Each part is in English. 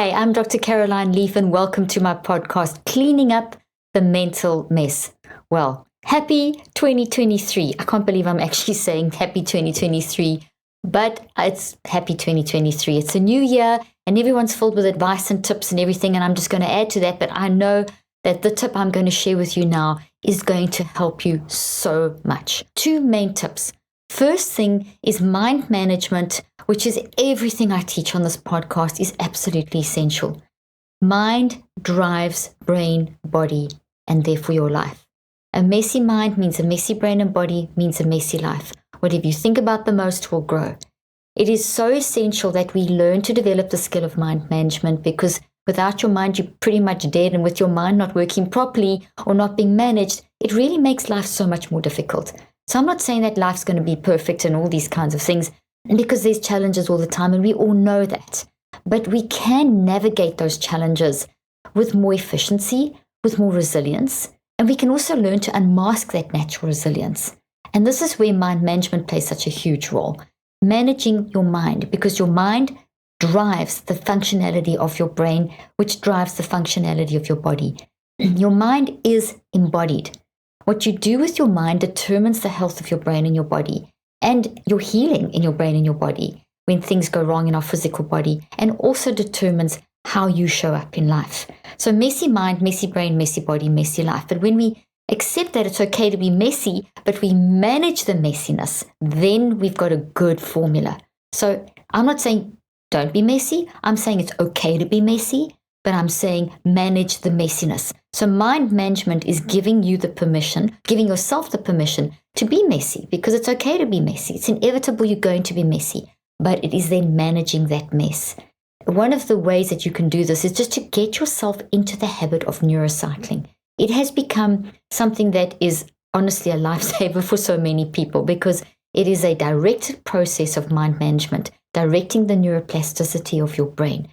Hi, I'm Dr. Caroline Leaf, and welcome to my podcast, Cleaning Up the Mental Mess. Well, happy 2023. I can't believe I'm actually saying happy 2023, but it's happy 2023. It's a new year, and everyone's filled with advice and tips and everything, and I'm just going to add to that, but I know that the tip I'm going to share with you now is going to help you so much. Two main tips. First thing is mind management, which is everything I teach on this podcast is absolutely essential. Mind drives brain, body, and therefore your life. A messy mind means a messy brain and body means a messy life. Whatever you think about the most will grow. It is so essential that we learn to develop the skill of mind management, because without your mind, you're pretty much dead. And with your mind not working properly or not being managed, it really makes life so much more difficult. So I'm not saying that life's going to be perfect and all these kinds of things, because there's challenges all the time, and we all know that. But we can navigate those challenges with more efficiency, with more resilience, and we can also learn to unmask that natural resilience. And this is where mind management plays such a huge role. Managing your mind, because your mind drives the functionality of your brain, which drives the functionality of your body. Your mind is embodied. What you do with your mind determines the health of your brain and your body, and your healing in your brain and your body when things go wrong in our physical body, and also determines how you show up in life. So messy mind, messy brain, messy body, messy life. But when we accept that it's okay to be messy, but we manage the messiness, then we've got a good formula. So I'm not saying don't be messy. I'm saying it's okay to be messy, but I'm saying manage the messiness. So mind management is giving you the permission, giving yourself the permission to be messy, because it's okay to be messy. It's inevitable you're going to be messy, but it is then managing that mess. One of the ways that you can do this is just to get yourself into the habit of neurocycling. It has become something that is honestly a lifesaver for so many people, because it is a directed process of mind management, directing the neuroplasticity of your brain.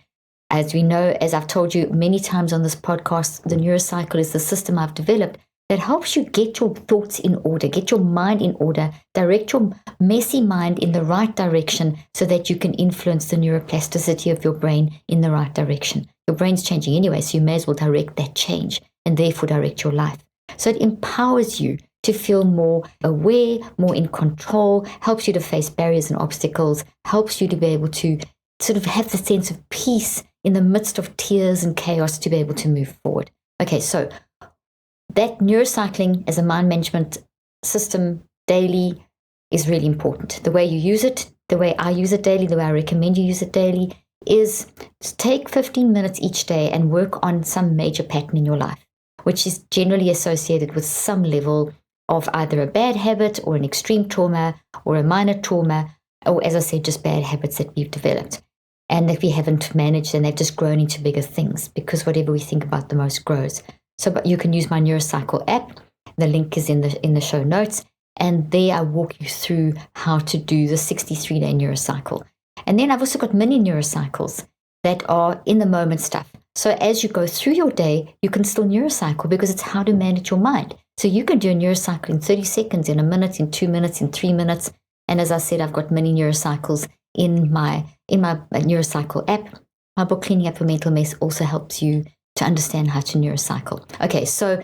As we know, as I've told you many times on this podcast, the Neurocycle is the system I've developed that helps you get your thoughts in order, get your mind in order, direct your messy mind in the right direction so that you can influence the neuroplasticity of your brain in the right direction. Your brain's changing anyway, so you may as well direct that change and therefore direct your life. So it empowers you to feel more aware, more in control, helps you to face barriers and obstacles, helps you to be able to sort of have the sense of peace in the midst of tears and chaos to be able to move forward. Okay, so that neurocycling as a mind management system daily is really important. The way you use it, the way I use it daily, the way I recommend you use it daily is to take 15 minutes each day and work on some major pattern in your life, which is generally associated with some level of either a bad habit or an extreme trauma or a minor trauma, or as I said, just bad habits that we've developed and that we haven't managed, and they've just grown into bigger things, because whatever we think about the most grows. So but you can use my Neurocycle app. The link is in the show notes, and there I walk you through how to do the 63-day Neurocycle. And then I've also got mini Neurocycles that are in the moment stuff. So as you go through your day, you can still Neurocycle, because it's how to manage your mind. So you can do a Neurocycle in 30 seconds, in a minute, in 2 minutes, in 3 minutes. And as I said, I've got many Neurocycles in my Neurocycle app. My book, Cleaning Up Your Mental Mess, also helps you to understand how to neurocycle. Okay, so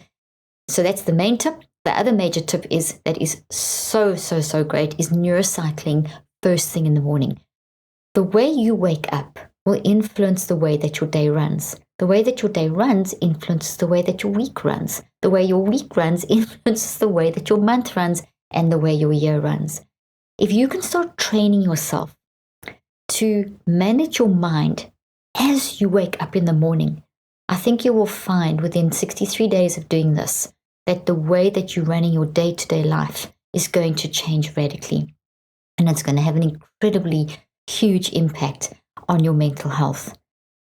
that's the main tip. The other major tip is so great is neurocycling first thing in the morning. The way you wake up will influence the way that your day runs. The way that your day runs influences the way that your week runs. The way your week runs influences the way that your month runs and the way your year runs. If you can start training yourself to manage your mind as you wake up in the morning, I think you will find within 63 days of doing this that the way that you're running your day-to-day life is going to change radically. And it's going to have an incredibly huge impact on your mental health.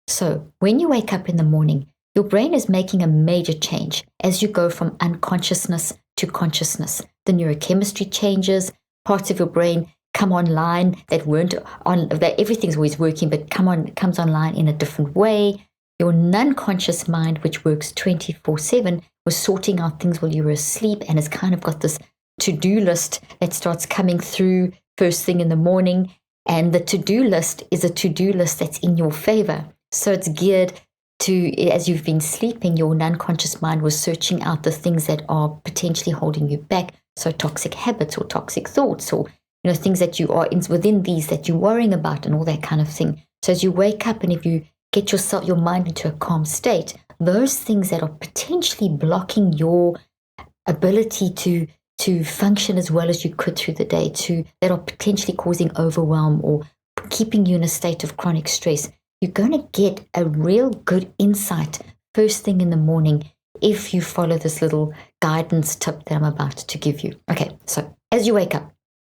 So when you wake up in the morning, your brain is making a major change as you go from unconsciousness to consciousness. The neurochemistry changes, parts of your brain come online that weren't on, that everything's always working, but comes online in a different way. Your non-conscious mind, which works 24/7, was sorting out things while you were asleep, and has kind of got this to-do list that starts coming through first thing in the morning. And the to-do list is a to-do list that's in your favor. So it's geared to, as you've been sleeping, your unconscious mind was searching out the things that are potentially holding you back. So toxic habits or toxic thoughts, or things that you are within these that you're worrying about and all that kind of thing. So as you wake up and if you get your mind into a calm state, those things that are potentially blocking your ability to function as well as you could through the day, that are potentially causing overwhelm or keeping you in a state of chronic stress, you're going to get a real good insight first thing in the morning if you follow this little guidance tip that I'm about to give you. Okay, so as you wake up,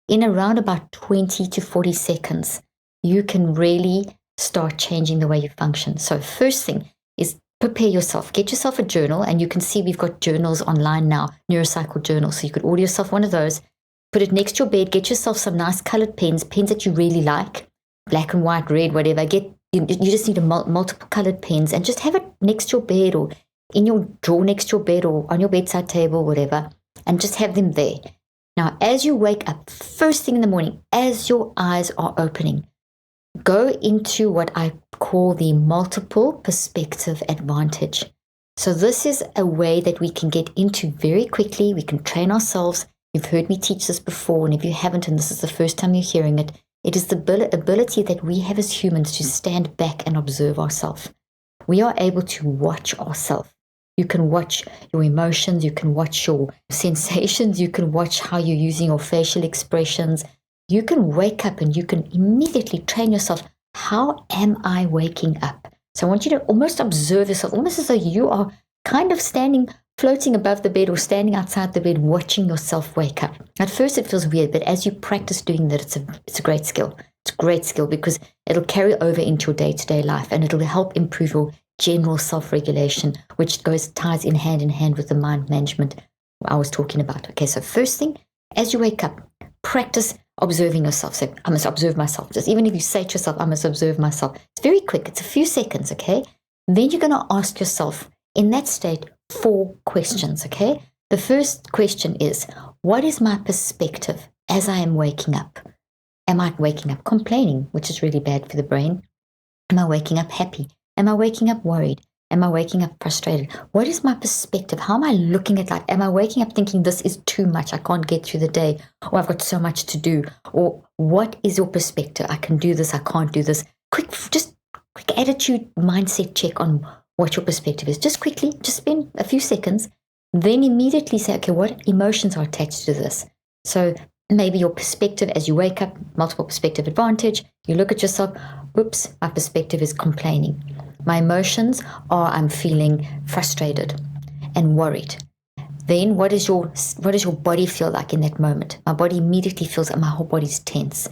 in around about 20 to 40 seconds, you can really start changing the way you function. So first thing is prepare yourself. Get yourself a journal, and you can see we've got journals online now, Neurocycle journals. So you could order yourself one of those, put it next to your bed, get yourself some nice colored pens that you really like, black and white, red, whatever. You just need multiple colored pens, and just have it next to your bed or in your drawer next to your bed or on your bedside table, whatever, and just have them there. Now, as you wake up, first thing in the morning, as your eyes are opening, go into what I call the multiple perspective advantage. So this is a way that we can get into very quickly. We can train ourselves. You've heard me teach this before, and if you haven't, and this is the first time you're hearing it, it is the ability that we have as humans to stand back and observe ourselves. We are able to watch ourselves. You can watch your emotions, you can watch your sensations, you can watch how you're using your facial expressions. You can wake up and you can immediately train yourself. How am I waking up? So I want you to almost observe yourself, almost as though you are kind of floating above the bed or standing outside the bed, watching yourself wake up. At first it feels weird, but as you practice doing that, it's a great skill. It's a great skill because it'll carry over into your day-to-day life, and it'll help improve your general self-regulation, which ties in hand with the mind management I was talking about. Okay, so first thing, as you wake up, practice observing yourself. So I must observe myself. Just even if you say to yourself, I must observe myself. It's very quick. It's a few seconds, okay? Then you're going to ask yourself, in that state, 4 questions, okay? The first question is, what is my perspective as I am waking up? Am I waking up complaining, which is really bad for the brain? Am I waking up happy? Am I waking up worried? Am I waking up frustrated? What is my perspective? How am I looking at life? Am I waking up thinking this is too much? I can't get through the day, or I've got so much to do. Or what is your perspective? I can do this. I can't do this. Quick attitude mindset check on what your perspective is. Just quickly, just spend a few seconds. Then immediately say, okay, what emotions are attached to this? So maybe your perspective as you wake up, multiple perspective advantage. You look at yourself. Oops, my perspective is complaining. My emotions are I'm feeling frustrated and worried. Then what does your body feel like in that moment? My body immediately feels like my whole body's tense.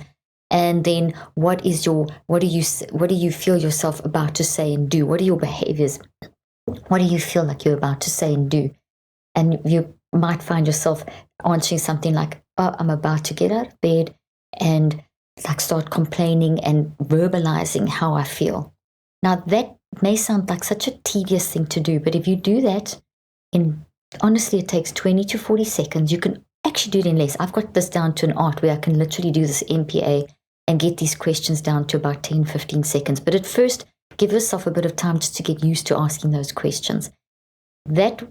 And then what do you feel yourself about to say and do? What are your behaviors? What do you feel like you're about to say and do? And you might find yourself answering something like, oh, I'm about to get out of bed and start complaining and verbalizing how I feel. Now that may sound like such a tedious thing to do, but if you do that, honestly, it takes 20 to 40 seconds. You can actually do it in less. I've got this down to an art where I can literally do this MPA and get these questions down to about 10, 15 seconds. But at first, give yourself a bit of time just to get used to asking those questions. That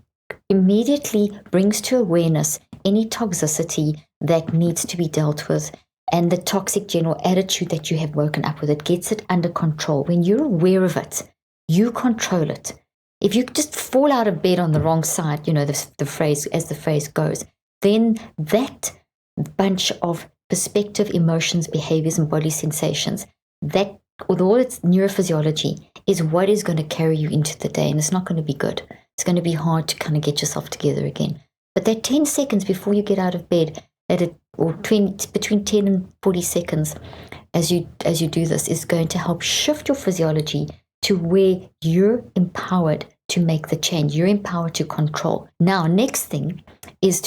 immediately brings to awareness any toxicity that needs to be dealt with and the toxic general attitude that you have woken up with. It gets it under control. When you're aware of it, you control it. If you just fall out of bed on the wrong side, the phrase goes, then that bunch of perspective, emotions, behaviors, and body sensations, that with all its neurophysiology, is what is going to carry you into the day, and it's not going to be good. It's going to be hard to kind of get yourself together again. But that 10 seconds before you get out of bed, between 10 and 40 seconds as you do this, is going to help shift your physiology to where you're empowered to make the change. You're empowered to control. Now, next thing is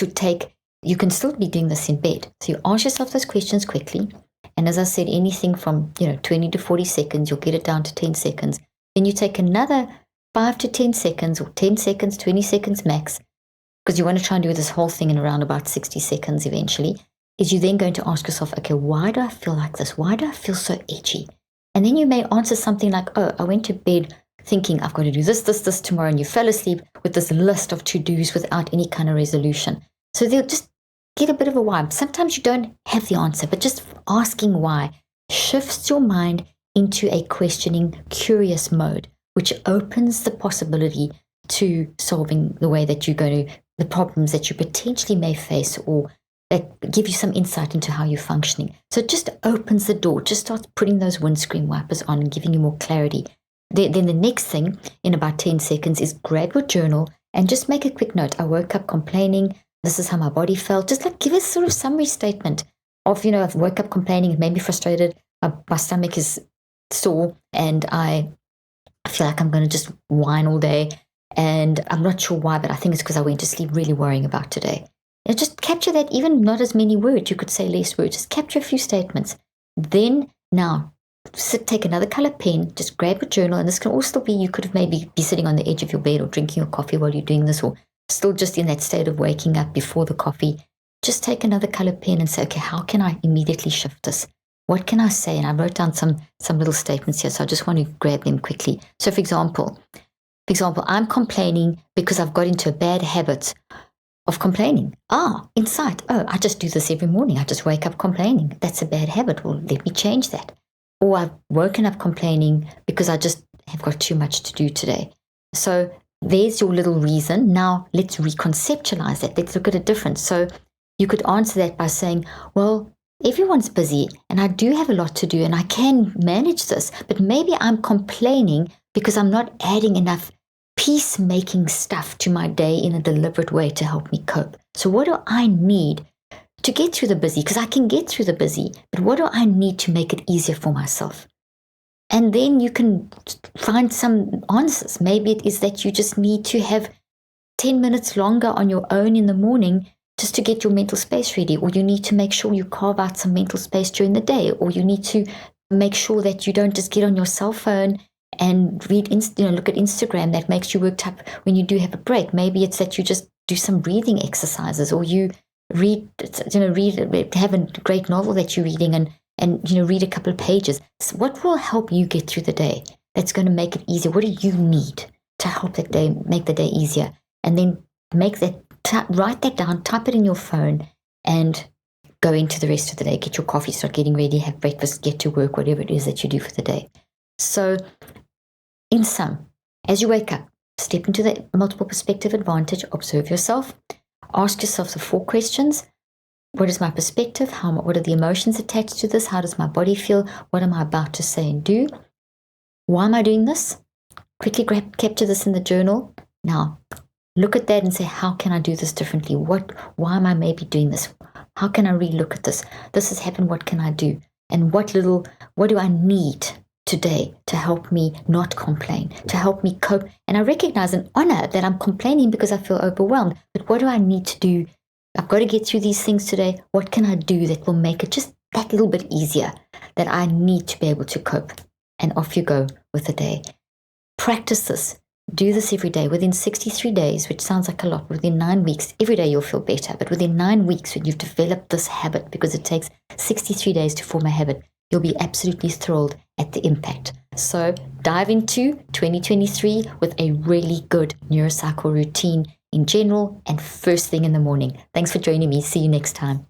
you can still be doing this in bed. So you ask yourself those questions quickly. And as I said, anything from 20 to 40 seconds, you'll get it down to 10 seconds. Then you take another 5 to 10 seconds, or 10 seconds, 20 seconds max, because you want to try and do this whole thing in around about 60 seconds eventually, is you're then going to ask yourself, okay, why do I feel like this? Why do I feel so edgy? And then you may answer something like, oh, I went to bed thinking I've got to do this tomorrow, and you fell asleep with this list of to-dos without any kind of resolution. So they'll just get a bit of a why. Sometimes you don't have the answer, but just asking why shifts your mind into a questioning, curious mode, which opens the possibility to solving the way that you're going to, the problems that you potentially may face, or that give you some insight into how you're functioning. So it just opens the door, just starts putting those windscreen wipers on and giving you more clarity. Then the next thing in about 10 seconds is grab your journal and just make a quick note. I woke up complaining. This is how my body felt. Just like give a sort of summary statement of, I woke up complaining, it made me frustrated. My stomach is sore and I feel like I'm going to just whine all day. And I'm not sure why, but I think it's because I went to sleep really worrying about today. And just capture that, even not as many words. You could say less words. Just capture a few statements. Then now, take another color pen, just grab your journal, and this can also be, you could have maybe be sitting on the edge of your bed or drinking your coffee while you're doing this, or still just in that state of waking up before the coffee. Just take another color pen and say, okay, how can I immediately shift this? What can I say? And I wrote down some little statements here, so I just want to grab them quickly. So for example, I'm complaining because I've got into a bad habit of complaining. Insight. Oh, I just do this every morning. I just wake up complaining. That's a bad habit. Well, let me change that. Or I've woken up complaining because I just have got too much to do today. So there's your little reason. Now let's reconceptualize that. Let's look at a difference. So you could answer that by saying, well, everyone's busy and I do have a lot to do and I can manage this, but maybe I'm complaining because I'm not adding enough peacemaking stuff to my day in a deliberate way to help me cope. So what do I need to get through the busy? Because I can get through the busy, but what do I need to make it easier for myself? And then you can find some answers. Maybe it is that you just need to have 10 minutes longer on your own in the morning just to get your mental space ready, or you need to make sure you carve out some mental space during the day, or you need to make sure that you don't just get on your cell phone and look at Instagram. That makes you worked up when you do have a break. Maybe it's that you just do some breathing exercises, or you have a great novel that you're reading and read a couple of pages. So what will help you get through the day? That's going to make it easier. What do you need to help that day, make the day easier? And then write that down, type it in your phone, and go into the rest of the day. Get your coffee, start getting ready, have breakfast, get to work, whatever it is that you do for the day. So in sum, as you wake up, step into the multiple perspective advantage, observe yourself, ask yourself the 4 questions. What is my perspective? What are the emotions attached to this? How does my body feel? What am I about to say and do? Why am I doing this? Quickly capture this in the journal. Now, look at that and say, how can I do this differently? Why am I maybe doing this? How can I re-look at this? This has happened. What can I do? And what do I need today to help me not complain, to help me cope? And I recognize and honor that I'm complaining because I feel overwhelmed. But what do I need to do? I've got to get through these things today. What can I do that will make it just that little bit easier, that I need to be able to cope? And off you go with the day. Practice this. Do this every day. Within 63 days, which sounds like a lot, within 9 weeks, every day you'll feel better. But within 9 weeks, when you've developed this habit, because it takes 63 days to form a habit, you'll be absolutely thrilled at the impact. So dive into 2023 with a really good Neurocycle routine in general and first thing in the morning. Thanks for joining me. See you next time.